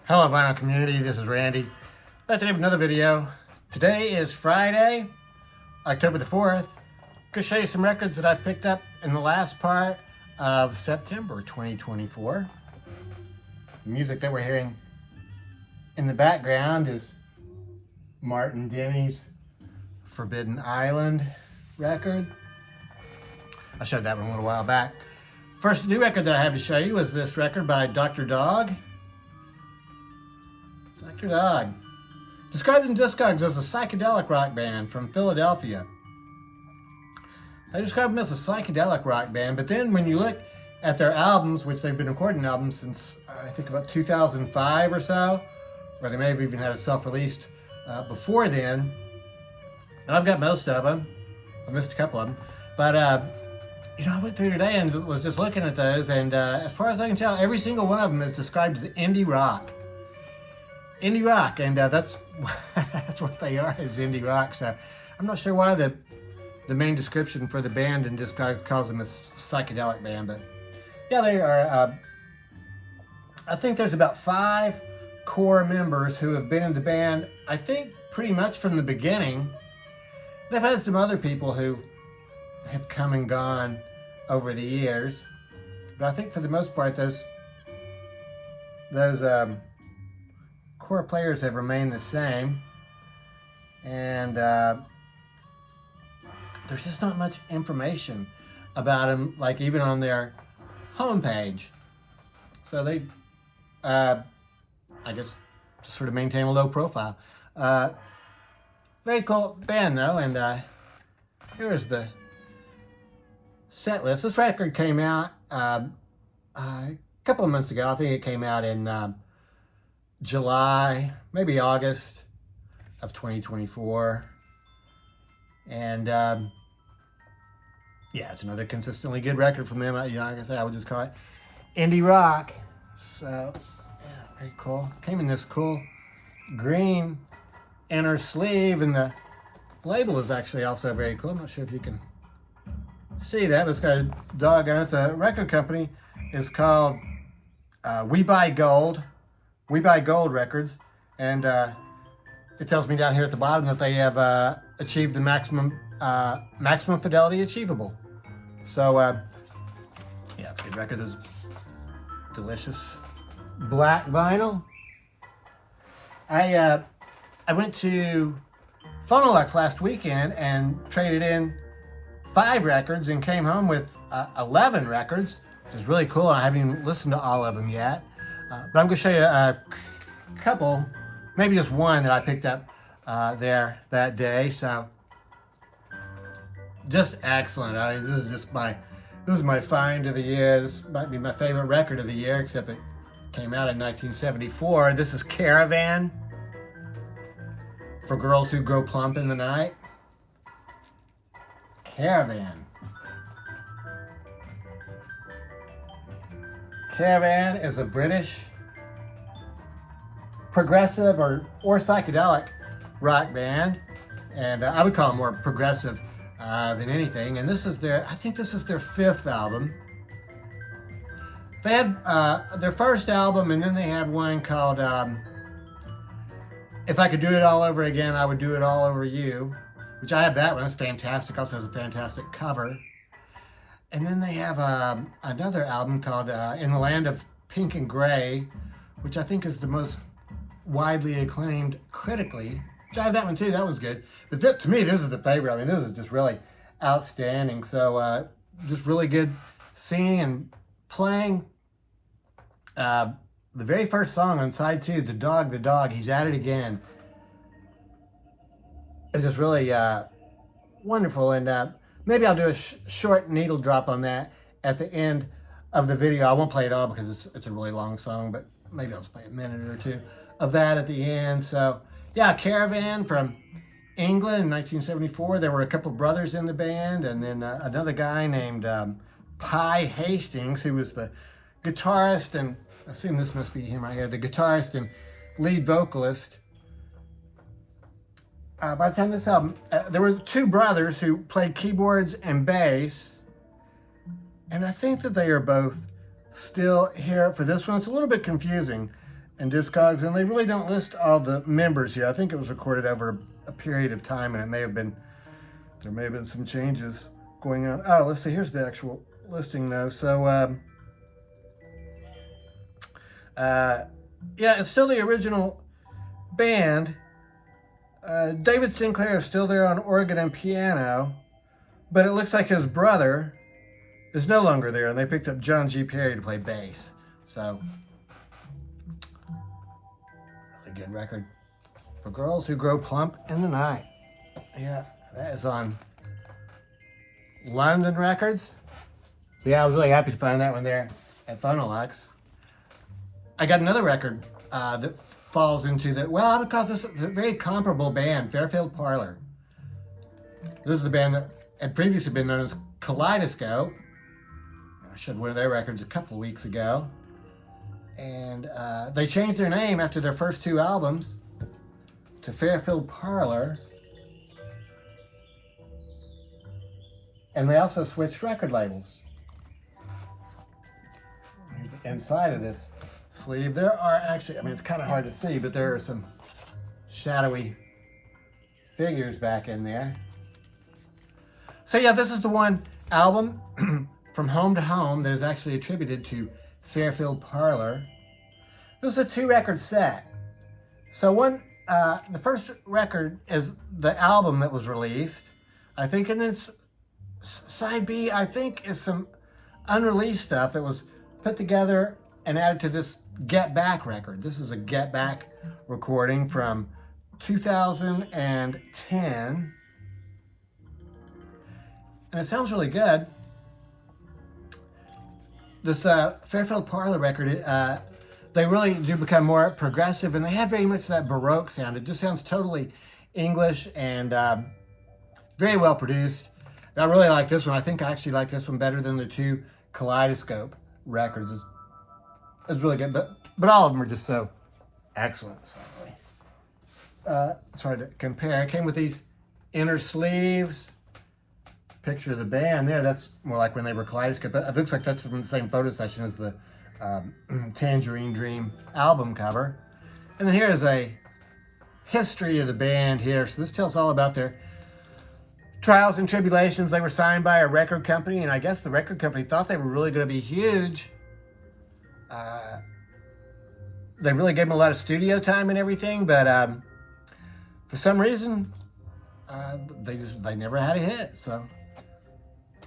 Hello vinyl community, this is Randy. Back today with another video. Today is Friday, October the 4th. Gonna show you some records that I've picked up in the last part of September 2024. The music that we're hearing in the background is Martin Denny's Forbidden Island record. I showed that one a little while back. First new record that I have to show you is this record by Dr. Dog. Dr. Dog, described in Discogs as a psychedelic rock band from Philadelphia. I describe them as a psychedelic rock band, but then when you look at their albums, which they've been recording albums since I think about 2005 or so, or they may have even had a self-released before then, and I've got most of them. I missed a couple of them, but I went through today and was just looking at those, and as far as I can tell, every single one of them is described as indie rock. Indie rock, and that's that's what they are, is indie rock. So I'm not sure why the main description for the band in Discogs calls them a psychedelic band, but yeah, they are. I think there's about 5 core members who have been in the band, I think pretty much from the beginning. They've had some other people who have come and gone over the years, but I think for the most part those core players have remained the same, and there's just not much information about them, like even on their homepage. So they, I guess, just sort of maintain a low profile. Very cool band though, and here's the set list. This record came out a couple of months ago. I think it came out in July, maybe August of 2024. And yeah, it's another consistently good record from them. Like I said, I would just call it indie rock. So yeah, very cool. Came in this cool green inner sleeve, and the label is actually also very cool. I'm not sure if you can see that. It's got a dog on it. The record company is called We Buy Gold Records, and it tells me down here at the bottom that they have achieved the maximum fidelity achievable. So yeah, it's a good record. This delicious black vinyl. I went to Phonolux last weekend and traded in 5 records and came home with 11 records, which is really cool. I haven't even listened to all of them yet. But I'm going to show you a couple, maybe just one that I picked up there that day. So just excellent. I mean, this is my find of the year. This might be my favorite record of the year, except it came out in 1974. This is Caravan, for girls who grow plump in the night. Caravan. Caravan is a British progressive or psychedelic rock band, and I would call it more progressive than anything. And this is I think this is their 5th album. They had their first album, and then they had one called If I Could Do It All Over Again, I Would Do It All Over You, which I have that one. It's fantastic. Also has a fantastic cover. And then they have another album called In the Land of Pink and Gray, which I think is the most widely acclaimed critically. Which I have that one too. That one's good. But to me, this is the favorite. I mean, this is just really outstanding. So just really good singing and playing. The very first song on side 2, The Dog, He's At It Again, is just really wonderful. And maybe I'll do a short needle drop on that at the end of the video. I won't play it all because it's a really long song, but maybe I'll just play a minute or two of that at the end. So yeah, Caravan from England in 1974. There were a couple brothers in the band, and then another guy named Pi Hastings, who was the guitarist, and I assume this must be him right here, the guitarist and lead vocalist. By the time this album, there were 2 brothers who played keyboards and bass, and I think that they are both still here for this one. It's a little bit confusing. and Discogs, and they really don't list all the members here. I think it was recorded over a period of time, and there may have been some changes going on. Oh, let's see, here's the actual listing though. So, yeah, it's still the original band. David Sinclair is still there on organ and piano, but it looks like his brother is no longer there, and they picked up John G. Perry to play bass. So, really good record for girls who grow plump in the night. Yeah, that is on London Records. So yeah, I was really happy to find that one there at Phonolux. I got another record that falls into the, well, I would call this a very comparable band, Fairfield Parlour. This is the band that had previously been known as Kaleidoscope. I showed one of their records a couple of weeks ago. And they changed their name after their first two albums to Fairfield Parlour. And they also switched record labels. Here's the inside of this sleeve. There are actually, I mean, it's kind of hard to see, but there are some shadowy figures back in there. So yeah, this is the one album From Home to Home that is actually attributed to Fairfield Parlour. This is a 2-record set. So the first record is the album that was released, I think, and then side B, I think, is some unreleased stuff that was put together and added to this Get Back record. This is a Get Back recording from 2010. And it sounds really good. This Fairfield Parlour record, they really do become more progressive, and they have very much that Baroque sound. It just sounds totally English and very well produced. And I really like this one. I think I actually like this one better than the two Kaleidoscope records. It's really good, but all of them are just so excellent. It's hard to compare. It came with these inner sleeves. Picture of the band there, that's more like when they were Kaleidoscope. It looks like that's from the same photo session as the Tangerine Dream album cover. And then here is a history of the band here. So this tells all about their trials and tribulations. They were signed by a record company, and I guess the record company thought they were really going to be huge. They really gave them a lot of studio time and everything, but for some reason, they never had a hit. So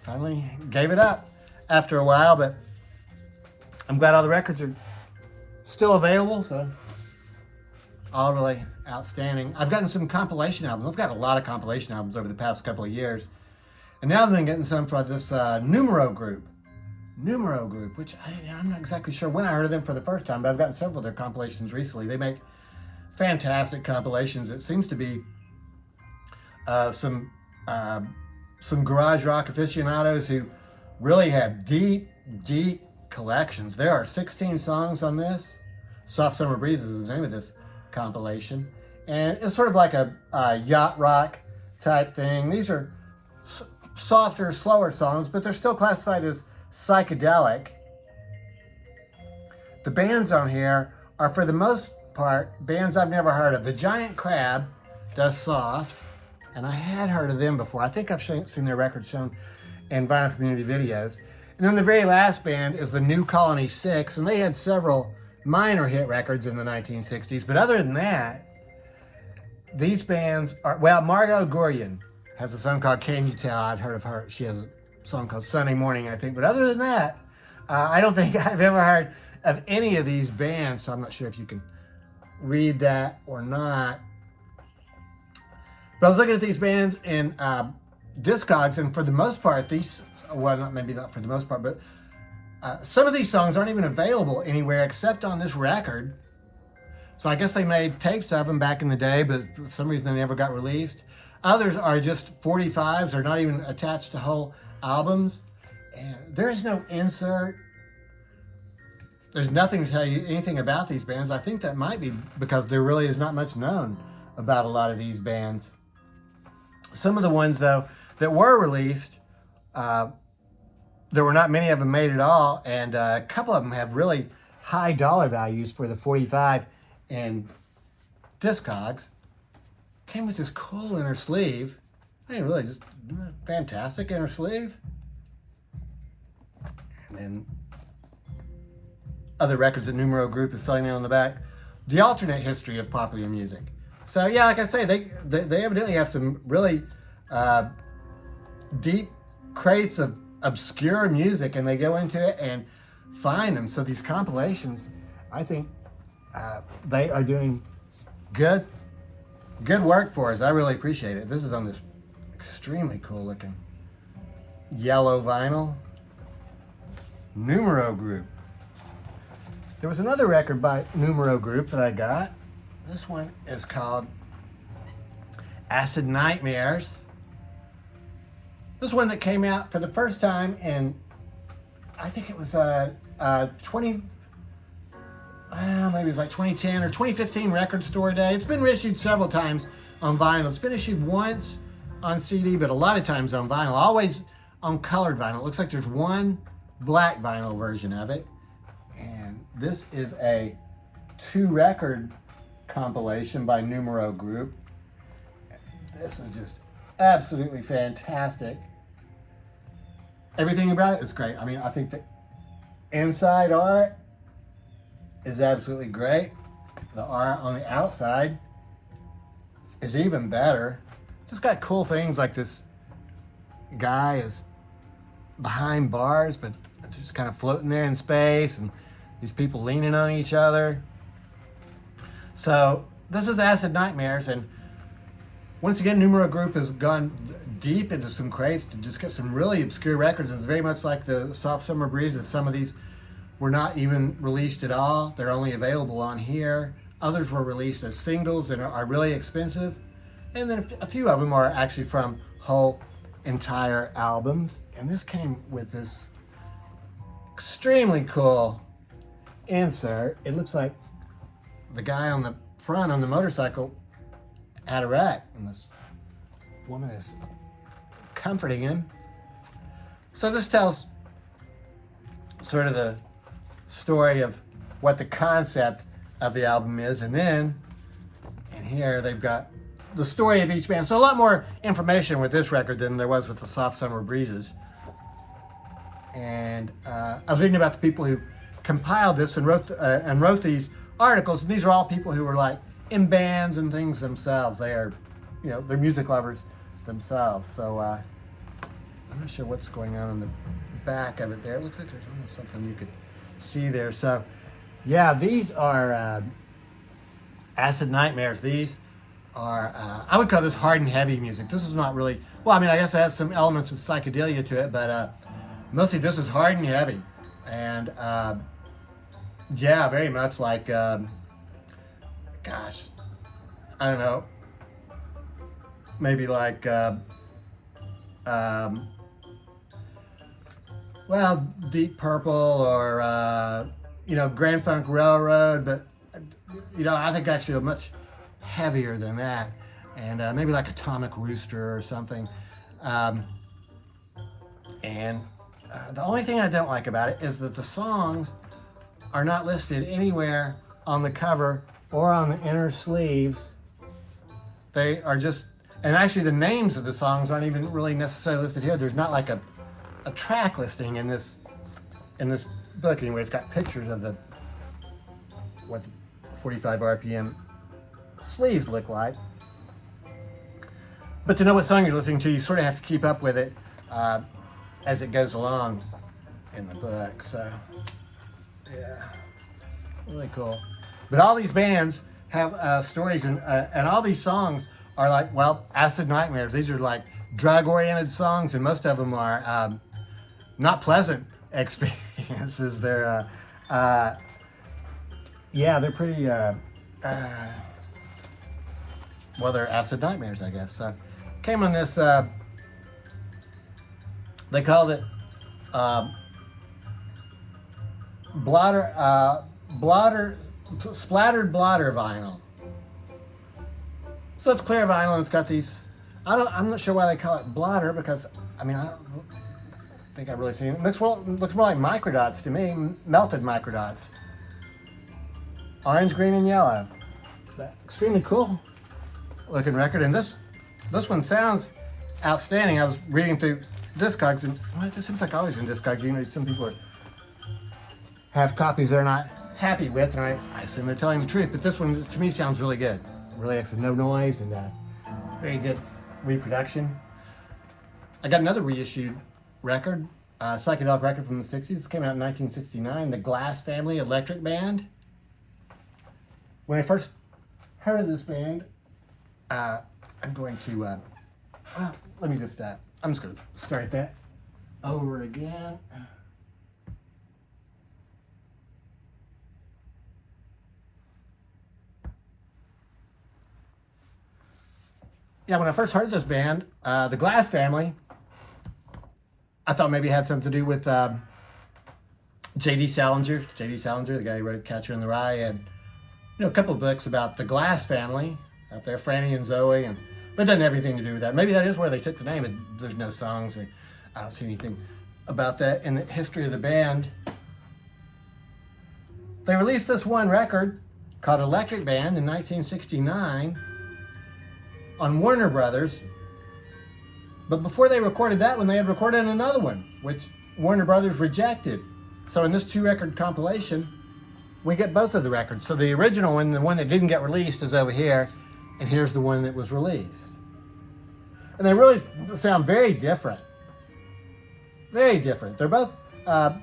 finally gave it up after a while, but I'm glad all the records are still available, so all really outstanding. I've gotten some compilation albums. I've got a lot of compilation albums over the past couple of years, and now I've been getting some from this Numero Group, which I'm not exactly sure when I heard of them for the first time, but I've gotten several of their compilations recently. They make fantastic compilations. It seems to be some garage rock aficionados who really have deep collections. There are 16 songs on this. Soft Summer Breezes is the name of this compilation. And it's sort of like a yacht rock type thing. These are softer, slower songs, but they're still classified as psychedelic. The bands on here are, for the most part, bands I've never heard of. The Giant Crab does soft, and I had heard of them before. I think I've seen their records shown in vinyl community videos. And then the very last band is the New Colony 6, and they had several minor hit records in the 1960s. But other than that, these bands are, well, Margot Gorian has a song called Can You Tell? I'd heard of her. She has a song called Sunday Morning, I think. But other than that, I don't think I've ever heard of any of these bands, so I'm not sure if you can read that or not. But I was looking at these bands in Discogs, and for the most part, these, well, maybe not for the most part, but some of these songs aren't even available anywhere except on this record. So I guess they made tapes of them back in the day, but for some reason they never got released. Others are just 45s, they're not even attached to whole albums. And there's no insert. There's nothing to tell you anything about these bands. I think that might be because there really is not much known about a lot of these bands. Some of the ones, though, that were released, there were not many of them made at all, and a couple of them have really high dollar values for the 45 and Discogs. Came with this cool inner sleeve. I mean, really, just fantastic inner sleeve. And then other records that Numero Group is selling there on the back. The alternate history of popular music. So yeah, like I say, they evidently have some really deep crates of obscure music, and they go into it and find them. So these compilations, I think they are doing good work for us. I really appreciate it. This is on this extremely cool looking yellow vinyl. Numero Group. There was another record by Numero Group that I got. This one is called Acid Nightmares. This one that came out for the first time in, I think it was maybe it was like 2010 or 2015 Record Store Day. It's been reissued several times on vinyl. It's been issued once on CD, but a lot of times on vinyl, always on colored vinyl. It looks like there's one black vinyl version of it. And this is a 2-record compilation by Numero Group. This is just absolutely fantastic. Everything about it is great. I mean, I think the inside art is absolutely great. The art on the outside is even better. It's just got cool things like this guy is behind bars, but it's just kind of floating there in space, and these people leaning on each other. So this is Acid Nightmares, and once again, Numero Group has gone deep into some crates to just get some really obscure records. It's very much like the Soft Summer Breezes. Some of these were not even released at all. They're only available on here. Others were released as singles and are really expensive. And then a few of them are actually from whole entire albums. And this came with this extremely cool insert. It looks like the guy on the front on the motorcycle had a wreck, and this woman is comforting him. So this tells sort of the story of what the concept of the album is, and then in here they've got the story of each band. So a lot more information with this record than there was with the Soft Summer Breezes. And I was reading about the people who compiled this and wrote these articles, and these are all people who were like in bands and things themselves. They are, they're music lovers themselves. So I'm not sure what's going on in the back of it there. It looks like there's almost something you could see there. So yeah, these are Acid Nightmares. These are, I would call this hard and heavy music. This is not really, well, I mean, I guess it has some elements of psychedelia to it, but mostly this is hard and heavy. And yeah, very much like, gosh, I don't know, maybe like, well, Deep Purple or, Grand Funk Railroad, but, I think actually much heavier than that. And maybe like Atomic Rooster or something. And the only thing I don't like about it is that the songs are not listed anywhere on the cover or on the inner sleeves. They are just, and actually the names of the songs aren't even really necessarily listed here. There's not like a track listing in this book anyway. It's got pictures of what the 45 RPM sleeves look like. But to know what song you're listening to, you sort of have to keep up with it as it goes along in the book. So yeah, really cool. But all these bands have stories, and all these songs are like, well, Acid Nightmares. These are like drug-oriented songs, and most of them are not pleasant experiences. They're, they're pretty, they're Acid Nightmares, I guess. So came on this, they called it splattered blotter vinyl. So it's clear vinyl, and it's got these, I'm not sure why they call it blotter, because I don't think I've really seen it. It looks more like microdots to me, melted microdots. orange, green, and yellow. Extremely cool looking record, and this one sounds outstanding. I was reading through Discogs, and well, it just seems like always in Discogs, you know, some people have copies they're not happy with, and I assume they're telling the truth, but this one to me sounds really good. Really excellent, no noise, and very good reproduction. I got another reissued record, psychedelic record from the 60s. It came out in 1969, the Glass Family Electric Band. When I first heard of this band, I'm going to, well, let me just, I'm just going to start that over again. Yeah, when I first heard this band, the Glass Family, I thought maybe it had something to do with J.D. Salinger. J.D. Salinger, the guy who wrote Catcher in the Rye, and you know, a couple of books about the Glass family out there, Franny and Zoe, but it doesn't have anything to do with that. Maybe that is where they took the name, but there's no songs, or I don't see anything about that in the history of the band. They released this one record called Electric Band in 1969 on Warner Brothers, but before they recorded that one, they had recorded another one, which Warner Brothers rejected. So in this 2-record compilation, we get both of the records. So the original one, the one that didn't get released, is over here, and here's the one that was released. And they really sound very different. Very different. They're both,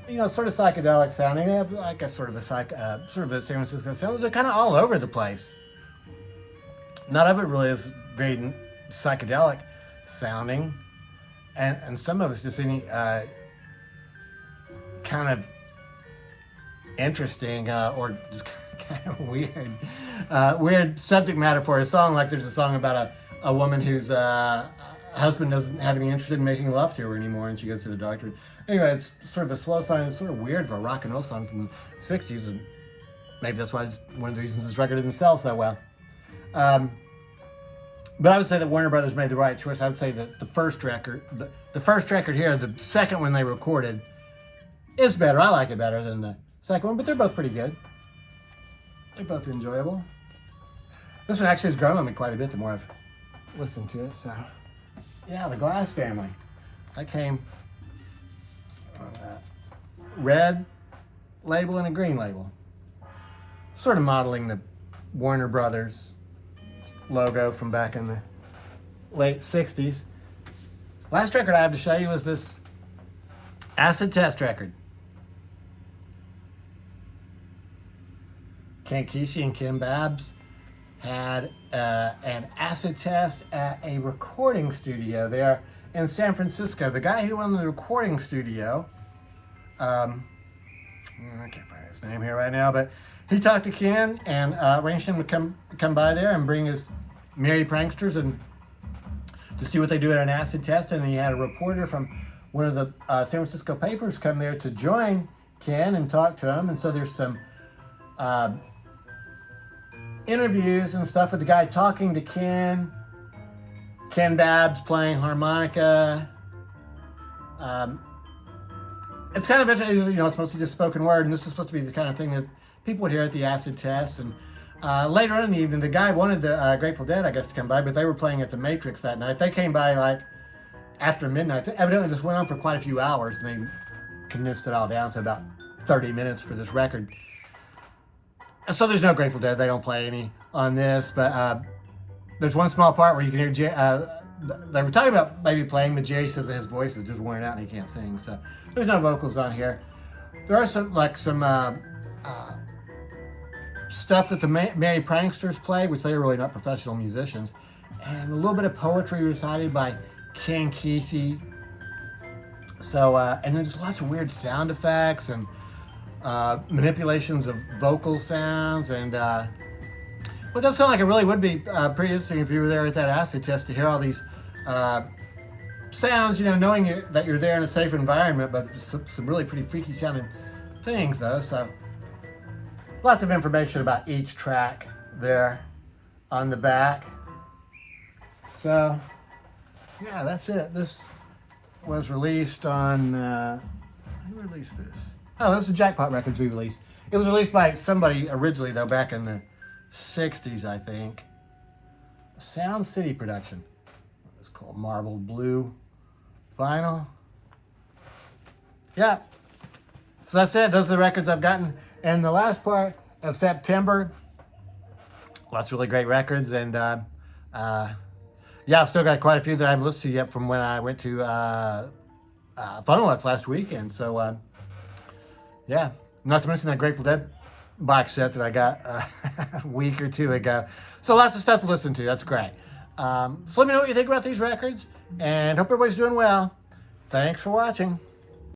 you know, sort of psychedelic sounding. They have like a sort of a San Francisco sound. They're kind of all over the place. None of it really is very psychedelic sounding, and some of it's just any kind of interesting or just kind of weird subject matter for a song. Like there's a song about a woman whose husband doesn't have any interest in making love to her anymore, and she goes to the doctor. Anyway, it's sort of a slow song. It's sort of weird for a rock and roll song from the 60s, and maybe that's why it's one of the reasons this record didn't sell so well. But I would say that Warner Brothers made the right choice. I would say that the first record here, the second one they recorded, is better. I like it better than the second one, but they're both pretty good. They're both enjoyable. This one actually has grown on me quite a bit the more I've listened to it. So, yeah, the Glass Family. That came on a red label and a green label. Sort of modeling the Warner Brothers logo from back in the late 60s. Last record I have to show you is this Acid Test record. Ken Kesey and Kim Babs had an acid test at a recording studio there in San Francisco. The guy who owned the recording studio, I can't find his name here right now, but he talked to Ken and arranged him to come by there and bring his merry pranksters and just do what they do at an acid test. And he had a reporter from one of the San Francisco papers come there to join Ken and talk to him. And so there's some interviews and stuff with the guy talking to Ken Babs playing harmonica. It's kind of interesting, you know, it's mostly just spoken word, and this is supposed to be the kind of thing that people would hear at the acid test. And later on in the evening, the guy wanted the Grateful Dead, I guess, to come by, but they were playing at the Matrix that night. They came by like after midnight. Evidently, this went on for quite a few hours, and they condensed it all down to about 30 minutes for this record. So there's no Grateful Dead. They don't play any on this, but there's one small part where you can hear they were talking about maybe playing, but Jerry says that his voice is just wearing out and he can't sing, so there's no vocals on here. There are some stuff that the Merry Pranksters play, which they're really not professional musicians, and a little bit of poetry recited by Ken Kesey. So, and then just lots of weird sound effects and manipulations of vocal sounds, and well, it does sound like it really would be pretty interesting if you were there at that acid test to hear all these sounds, you know, knowing that you're there in a safe environment, but some really pretty freaky sounding things though. So lots of information about each track there on the back. So yeah, that's it. This was released on who released this? Oh, this is Jackpot Records re-release. It was released by somebody originally, though, back in the 60s, I think. Sound City production. It's called Marble Blue vinyl. Yeah. So that's it. Those are the records I've gotten. And the last part of September, lots of really great records. And yeah, I've still got quite a few that I haven't listened to yet from when I went to Funelux last weekend. So yeah, not to mention that Grateful Dead box set that I got a week or two ago. So lots of stuff to listen to. That's great. So let me know what you think about these records, and hope everybody's doing well. Thanks for watching.